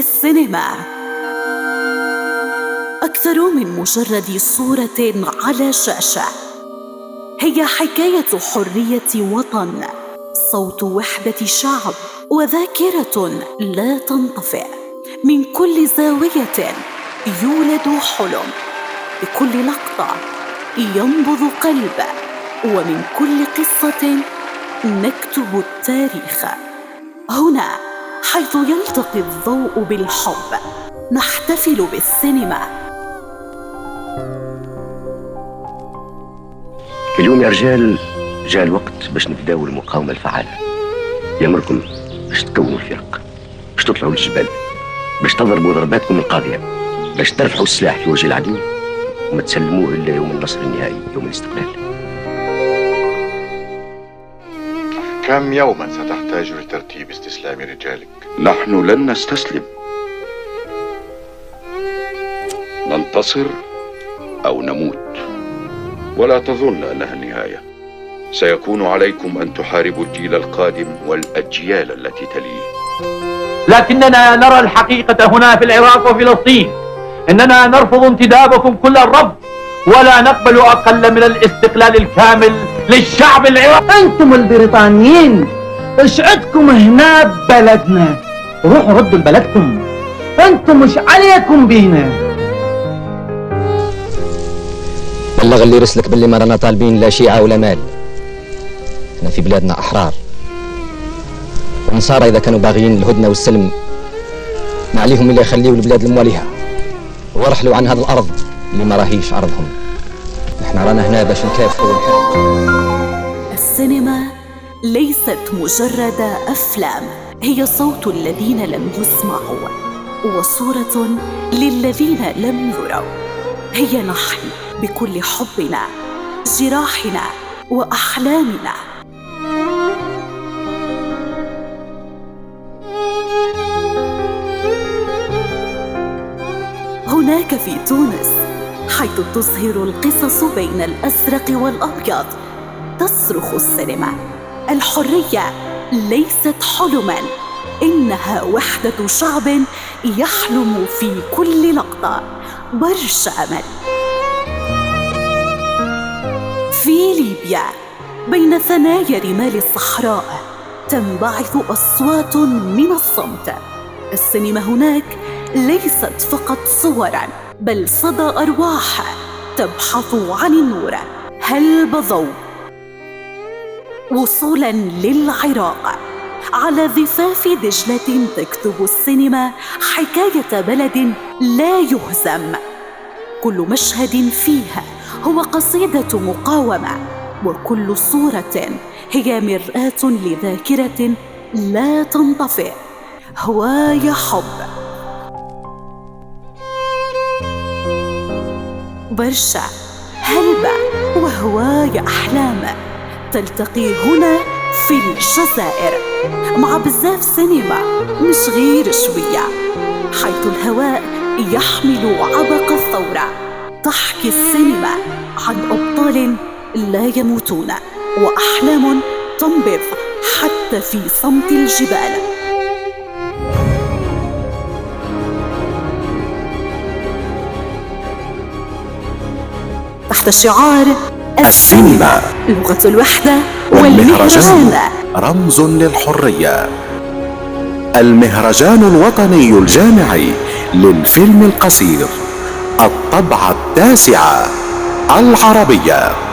السينما أكثر من مجرد صورة على شاشة، هي حكاية حرية وطن، صوت وحدة شعب، وذاكرة لا تنطفئ. من كل زاوية يولد حلم، بكل لقطة ينبض قلب، ومن كل قصة نكتب التاريخ. هنا حيث يلتقي الضوء بالحب، نحتفل بالسينما. اليوم يا رجال جاء الوقت باش نبداو المقاومة الفعالة. يأمركم باش تكونوا الفرق، باش تطلعوا للجبال، باش تضربوا ضرباتكم القاضية، باش ترفعوا السلاح في وجه العدو وما تسلموه إلا يوم النصر النهائي، يوم الاستقلال. كم يوما ستحتاج لترتيب استسلام رجالك؟ نحن لن نستسلم، ننتصر أو نموت، ولا تظن أنها النهاية. سيكون عليكم أن تحاربوا الجيل القادم والأجيال التي تليه. لكننا نرى الحقيقة هنا في العراق وفلسطين، إننا نرفض انتدابكم كل الرفض، ولا نقبل أقل من الاستقلال الكامل للشعب العراقي. أنتم البريطانيين إيش عندكم هنا ببلدنا؟ روحوا ردوا لبلدكم، أنتم مش عليكم بينا. بلغ اللي يرسلك باللي ما رانا طالبين لا شيعة ولا مال، احنا في بلادنا أحرار. والنصارى إذا كانوا باغيين الهدنة والسلم ما عليهم إلا يخليوا البلاد المواليها ورحلوا عن هذا الأرض اللي ما راهيش عرضهم. احنا رانا هنا باش نكافحوا ونحاربوا. السينما ليست مجرد أفلام، هي صوت الذين لم يسمعوا وصورة للذين لم يروا. هي نحن بكل حبنا، جراحنا وأحلامنا. هناك في تونس حيث تظهر القصص بين الأزرق والأبيض تصرخ السينما: الحرية ليست حلماً، إنها وحدة شعب يحلم في كل لقطة برشا أمل. في ليبيا بين ثنايا رمال الصحراء تنبعث أصوات من الصمت. السينما هناك ليست فقط صوراً، بل صدى أرواح تبحث عن النور. هل بضوا وصولاً للعراق، على ضفاف دجلة تكتب السينما حكاية بلد لا يهزم. كل مشهد فيها هو قصيدة مقاومة، وكل صورة هي مرآة لذاكرة لا تنطفئ. هوايا حب، برشا، هلبة، وهوايا أحلام تلتقي هنا في الجزائر مع بزاف سينما مش غير شوية، حيث الهواء يحمل عبق الثورة. تحكي السينما عن أبطال لا يموتون وأحلام تنبض حتى في صمت الجبال. تحت شعار السينما لغة الوحدة والمهرجان رمز للحرية. المهرجان الوطني الجامعي للفيلم القصير، الطبعة 9 العربية.